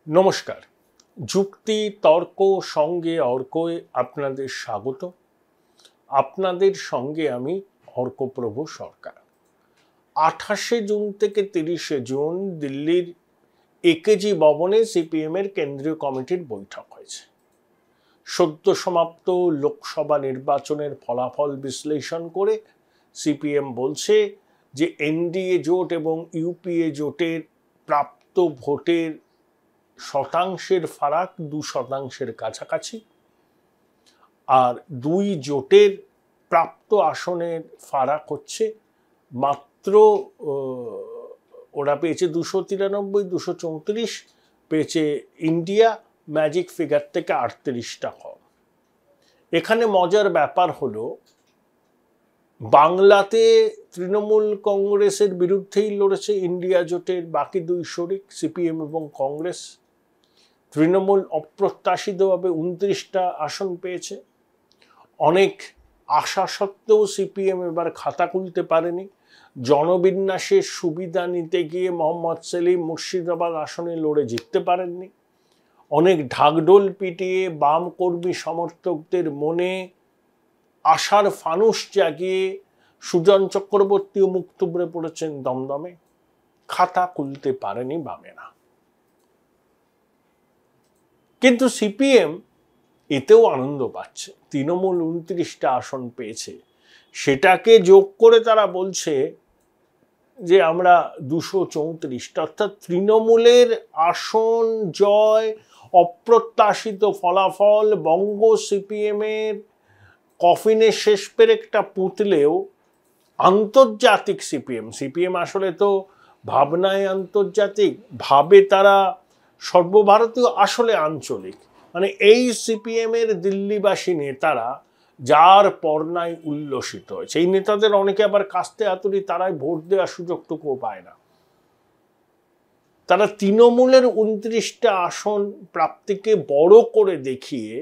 নমস্কার। যুক্তি তর্ক সঙ্গে অর্কয়ে আপনাদের স্বাগত। আপনাদের সঙ্গে আমি অর্কপ্রভু সরকার। 28শে জুন থেকে 30শে জুন দিল্লির একেজি ভবনে সিপিএমের কেন্দ্রীয় কমিটির বৈঠক হয়েছে। সদ্য সমাপ্ত লোকসভা নির্বাচনের ফলাফল বিশ্লেষণ করে সিপিএম বলছে যে এনডিএ জোট এবং ইউপিএ জোটের প্রাপ্ত ভোটের শতাংশের ফারাক 2% কাছাকাছি, আর দুই জোটের প্রাপ্ত আসনের ফারাক হচ্ছে মাত্র ওরা পেয়েছে 293, 234 পেয়েছে ইন্ডিয়া, ম্যাজিক ফিগার থেকে 38টা কম। এখানে মজার ব্যাপার হলো বাংলাতে তৃণমূল কংগ্রেসের বিরুদ্ধেই লড়েছে ইন্ডিয়া জোটের বাকি দুই শরিক সিপিএম এবং কংগ্রেস। তৃণমূল অপ্রত্যাশিতভাবে 29টা আসন পেয়েছে। অনেক আশা সত্ত্বেও সিপিএম এবার খাতা খুলতে পারেনি। জনবিন্যাসের সুবিধা নিতে গিয়ে মোহাম্মদ সেলিম মুর্শিদাবাদ আসনে লড়ে জিততে পারেননি। অনেক ঢাকঢোল পিটিয়ে বাম কর্মী সমর্থকদের মনে আশার ফানুস জাগিয়ে সুজন চক্রবর্তীও মুখ থুবড়ে পড়েছেন দমদমে। খাতা খুলতে পারেনি বামেরা। কিন্তু সিপিএম এতেও আনন্দ পাচ্ছে। তৃণমূল 29টা আসন পেয়েছে, সেটাকে যোগ করে তারা বলছে যে আমরা 234, অর্থাৎ তৃণমূলের আসন জয়, অপ্রত্যাশিত ফলাফল বঙ্গ সিপিএমের কফিনের শেষ পেরেকটা পুঁতলেও আন্তর্জাতিক সিপিএম আসলে তো ভাবনায় আন্তর্জাতিক, ভাবে তারা সর্বভারতীয়, আসলে আঞ্চলিক। মানে এই সিপিএমের দিল্লিবাসী নেতারা যার পর্নায় উল্লসিত হয়েছে। এই নেতাদের অনেকে আবার কাস্তে হাতুড়ি, তারাই ভোট দেওয়ার সুযোগটুকুও পায় না। তারা তৃণমূলের 29টা আসন প্রাপ্তিকে বড় করে দেখিয়ে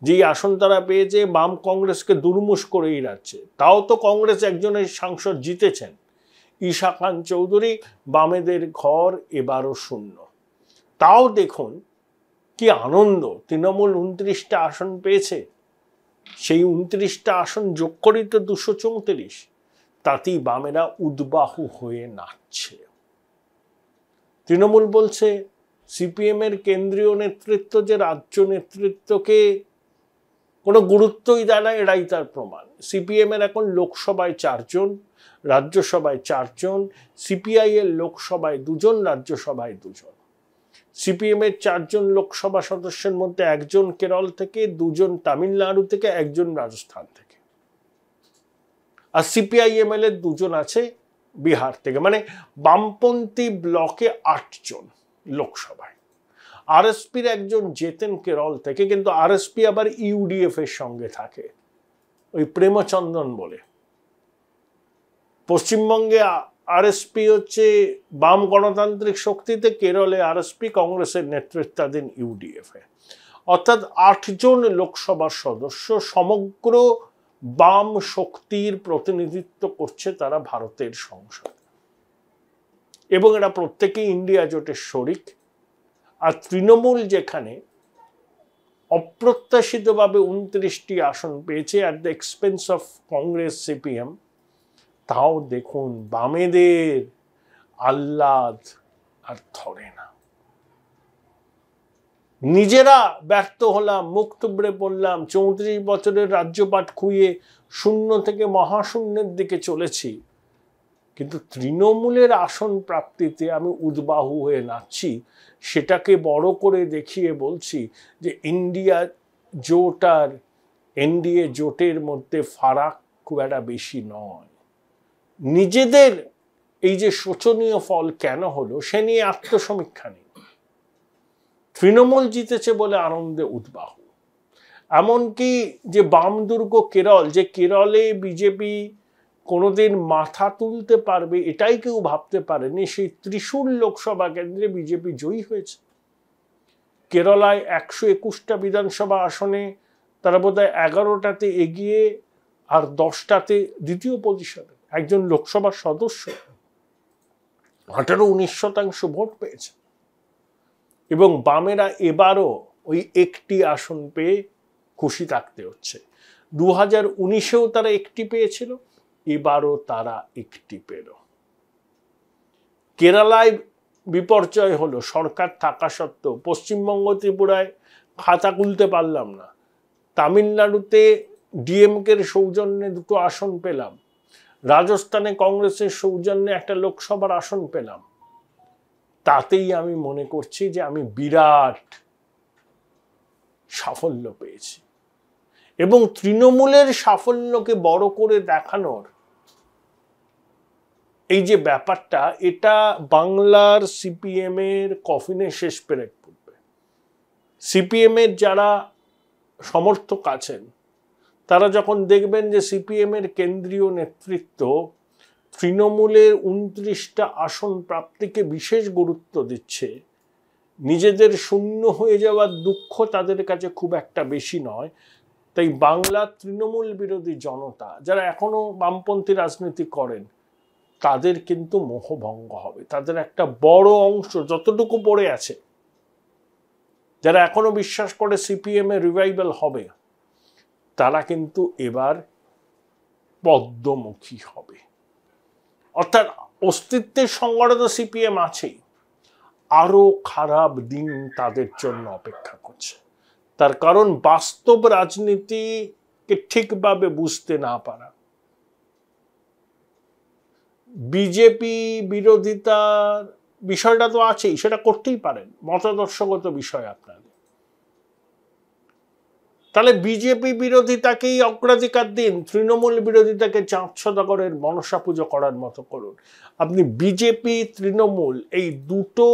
যেই আসন তারা পেয়েছে বাম কংগ্রেসকে দুর্মুষ করেই রাখছে। তাও তো কংগ্রেস একজনের সাংসদ জিতেছেন, ঈশা খান চৌধুরী। বামেদের ঘর এবারও শূন্য। তাও দেখুন কি আনন্দ, তৃণমূল 29টা আসন পেয়েছে, সেই 29টা আসন যোগ করেই তো 234, তাতেই বামেরা উদ্বাহু হয়ে নাচছে। তৃণমূল বলছে সিপিএম এর কেন্দ্রীয় নেতৃত্ব যে রাজ্য নেতৃত্বকে কোনো গুরুত্বই দেয় না, এরাই তার প্রমাণ। সিপিএম এর এখন লোকসভায় 4 জন, রাজ্যসভায় 4 জন, সিপিআই এর লোকসভায় 2 জন, রাজ্যসভায় 2 জন। সিপিএম এর 4 জন লোকসভা সদস্যের মধ্যে 1 জন কেরল থেকে, 2 জন তামিলনাড়ু থেকে, 1 জন রাজস্থান থেকে। আর সিপিআইএম এর 2 জন আছে বিহার থেকে। মানে বামপন্থী ব্লকে 8 জন লোকসভায়। আরএসপির 1 জন জেতেন কেরল থেকে, কিন্তু আরএসপি আবার ইউডিএফ এর সঙ্গে থাকে, ওই প্রেমচন্দন বলে। পশ্চিমবঙ্গে আরএসপি হচ্ছে বাম গণতান্ত্রিক শক্তিতে, কেরলে আরএসপি কংগ্রেসের নেতৃত্বাধীন ইউডিএফ এ। অর্থাৎ 8 জন লোকসভার সদস্য সমগ্র বাম শক্তির প্রতিনিধিত্ব করছে তারা ভারতের সংসদে, এবং এরা প্রত্যেকেই ইন্ডিয়া জোটের শরিক। আর তৃণমূল যেখানে অপ্রত্যাশিতভাবে 29টি আসন পেয়েছে at the expense of Congress CPM, তাও দেখুন বামেদের আহ্লাদ আর ধরে না। নিজেরা ব্যর্থ হলাম, মুখ থুবড়ে পড়লাম, 34 বছরের রাজ্যপাট খুইয়ে শূন্য থেকে মহাশূন্যের দিকে চলেছি, কিন্তু তৃণমূলের আসন প্রাপ্তিতে আমি উদ্বাহু হয়ে নাচছি। সেটাকে বড় করে দেখিয়ে বলছি যে ইন্ডিয়া জোট আর এনডিএ জোটের মধ্যে ফারাক খুব একটা বেশি নয়। নিজেদের এই যে শোচনীয় ফল কেন হলো সে নিয়ে আত্মসমীক্ষা নেই। তৃণমূল জিতেছে বলে আনন্দে উদ্বাহু। এমনকি যে বাম দুর্গ কেরল, যে কেরলে বিজেপি কোনোদিন মাথা তুলতে পারবে এটাই কেউ ভাবতে পারেনি, সেই ত্রিশূর লোকসভা কেন্দ্রে বিজেপি জয়ী হয়েছে। কেরালায় 121টা বিধানসভা আসনে তারা বোধহয় 11টাতে এগিয়ে আর 10টাতে দ্বিতীয় পজিশনে। একজন লোকসভার সদস্য 18-19% ভোট পেয়েছে। এবং বামেরা এবারও ওই একটি আসন পেয়ে খুশি থাকতে হচ্ছে। 2019-এও তারা একটি পেয়েছিল, এবারও তারা একটি পেল। কেরালায় বিপর্যয় হলো সরকার থাকা সত্ত্বেও, পশ্চিমবঙ্গ ত্রিপুরায় খাতা খুলতে পারলাম না, তামিলনাড়ুতে ডিএমকের সৌজন্যে 2টো আসন পেলাম, রাজস্থানে কংগ্রেসের সৌজন্যে একটা লোকসভার আসন পেলাম। তাতেই আমি মনে করছি যে আমি বিরাট সাফল্য পেয়েছি। এবং তৃণমূলের সাফল্যকে বড় করে দেখানোর এই যে ব্যাপারটা, এটা বাংলার সিপিএম এর কফিনে শেষ পেরেক পড়বে। সিপিএম এর যারা সমর্থক আছেন তারা যখন দেখবেন যে সিপিএম এর কেন্দ্রীয় নেতৃত্ব তৃণমূলের 29টা আসন প্রাপ্তিকে বিশেষ গুরুত্ব দিচ্ছে, নিজেদের শূন্য হয়ে যাওয়ার দুঃখ তাদের কাছে খুব একটা বেশি নয়, তাই বাংলার তৃণমূল বিরোধী জনতা যারা এখনো বামপন্থী রাজনীতি করেন তাদের কিন্তু মোহভঙ্গ হবে। তাদের একটা বড় অংশ যতটুকু পড়ে আছে, যারা এখনো বিশ্বাস করে সিপিএম এর রিভাইভাল হবে, তারা কিন্তু এবার পদ্মমুখী হবে। অর্থাৎ অস্তিত্বের সংকটে তো সিপিএম আছেই, আরো খারাপ দিন তাদের জন্য অপেক্ষা করছে। তার কারণ বাস্তব রাজনীতিকে ঠিকভাবে বুঝতে না পারা, বিজেপি বিরোধিতার বিষয়টা তো আছেই, সেটা করতেই পারেন, মতাদর্শগত বিষয় আপনাদের। তাহলে বিজেপি বিরোধিতাকেই অগ্রাধিকার দিন, তৃণমূল বিরোধিতাকে চাঁদ সদাগরের মনসা পুজো করার মতো করুন। আপনি বিজেপি তৃণমূল এই দুটো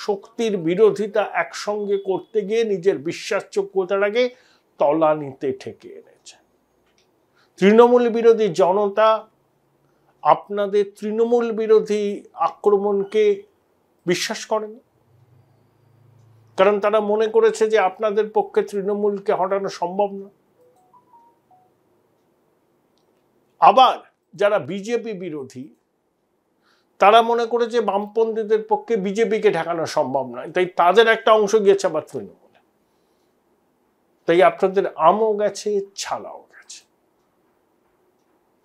শক্তির বিরোধিতা একসঙ্গে করতে গিয়ে নিজের বিশ্বাসযোগ্যতাটাকে তলানিতে ঠেকে এনেছে। তৃণমূল বিরোধী জনতা আপনাদের তৃণমূল বিরোধী আক্রমণকে বিশ্বাস করেন, কারণ তারা মনে করেছে যে আপনাদের পক্ষে তৃণমূলকে হটানো সম্ভব না। আবার যারা বিজেপি বিরোধী তারা মনে করেছে বামপন্থীদের পক্ষে বিজেপিকে ঠেকানো সম্ভব নয়, তাই তাদের একটা অংশ গিয়েছে আবার তৃণমূলে। তাই আপনাদের আমও গেছে, ছালাও গেছে।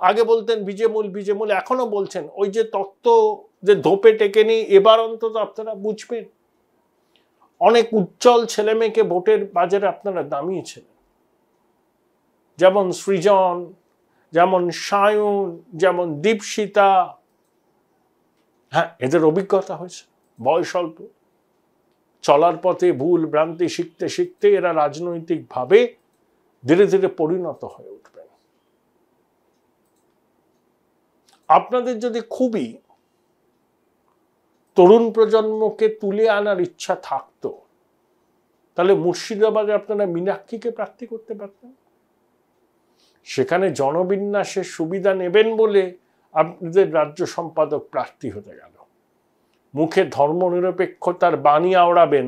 আগে বলতেন বিজেমূল বিজেমূল, এখনো বলছেন, ওই যে তত্ত্ব যে ধোপে টেকেনি, এবার অন্তত আপনারা বুঝবেন। অনেক উজ্জ্বল ছেলে মেয়েকে ভোটের বাজারে আপনারা দামিয়েছিলেন, যেমন সৃজন, যেমন সায়ন, যেমন দীপশিতা। হ্যাঁ, এদের অভিজ্ঞতা হয়েছে, বয়স অল্প, চলার পথে ভুল ভ্রান্তি শিখতে শিখতে এরা রাজনৈতিকভাবে ধীরে ধীরে পরিণত হয়ে উঠবেন। আপনাদের যদি খুবই তরুণ প্রজন্মকে তুলে আনার ইচ্ছা থাকতো, তাহলে মুর্শিদাবাদে আপনারা মীনাক্ষীকে প্রার্থী করতে পারতেন। সেখানে জনবিন্যাসের সুবিধা নেবেন বলে আপনাদের রাজ্য সম্পাদক প্রার্থী হতে গেল। মুখে ধর্মনিরপেক্ষতার বাণী আওড়াবেন,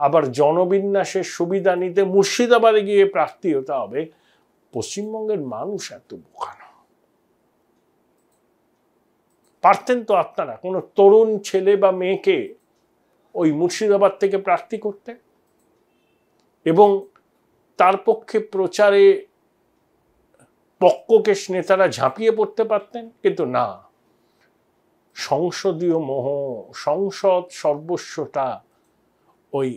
আবার জনবিন্যাসের সুবিধা নিতে মুর্শিদাবাদে গিয়ে প্রার্থী হতে হবে। পশ্চিমবঙ্গের মানুষ এত বোকা না। পারতেন তো আপনারা কোনো তরুণ ছেলে বা মেয়েকে ওই মুর্শিদাবাদ থেকে প্রার্থী করতে এবং তার পক্ষে প্রচারে পক্ককেশ নেতারা ঝাঁপিয়ে পড়তে পারতেন, কিন্তু না। সংসদীয় মোহ, সংসদ সর্বস্বটা ওই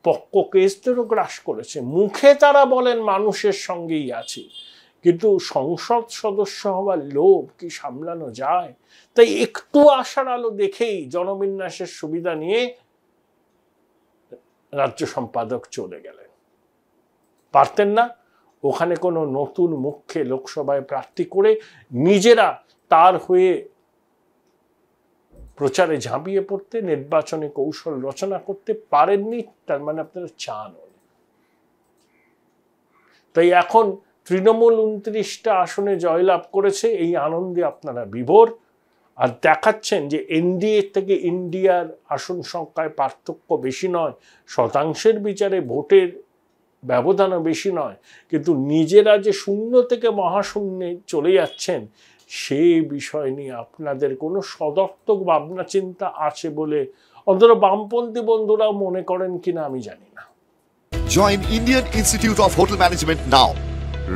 পক্ককেশদেরও গ্রাস করেছে। মুখে তারা বলেন মানুষের সঙ্গেই আছে, কিন্তু সংসদ সদস্য হওয়ার লোভ কি সামলানো যায়? তাই একটু আশার আলো দেখেই জনবিন্যাসের সুবিধা নিয়ে রাজ্য সম্পাদক চলে গেলেন। পারতেন না ওখানে কোনো নতুন মুখকে লোকসভায় প্রার্থী করে নিজেরা তার হয়ে প্রচারে ঝাঁপিয়ে পড়তে, নির্বাচনী কৌশল রচনা করতে পারেননি। তার মানে আপনারা চান। তাই এখন তৃণমূল 29টা আসনে জয়লাভ করেছে, এই আনন্দে আপনারা বিভোর, আর দেখাচ্ছেন যে এনডিএ থেকে ইন্ডিয়ার আসন সংখ্যায় পার্থক্য বেশি নয়, শতাংশের বিচারে ভোটের ব্যবধানও বেশি নয়, কিন্তু নিজেরা যে শূন্য থেকে মহাশূন্যে চলে যাচ্ছেন সে বিষয় নিয়ে আপনাদের কোনো সদর্থক ভাবনা চিন্তা আছে বলে অন্তত বামপন্থী বন্ধুরাও মনে করেন কিনা আমি জানি না। Join Indian Institute of Hotel Management now.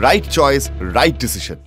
Right choice, right decision.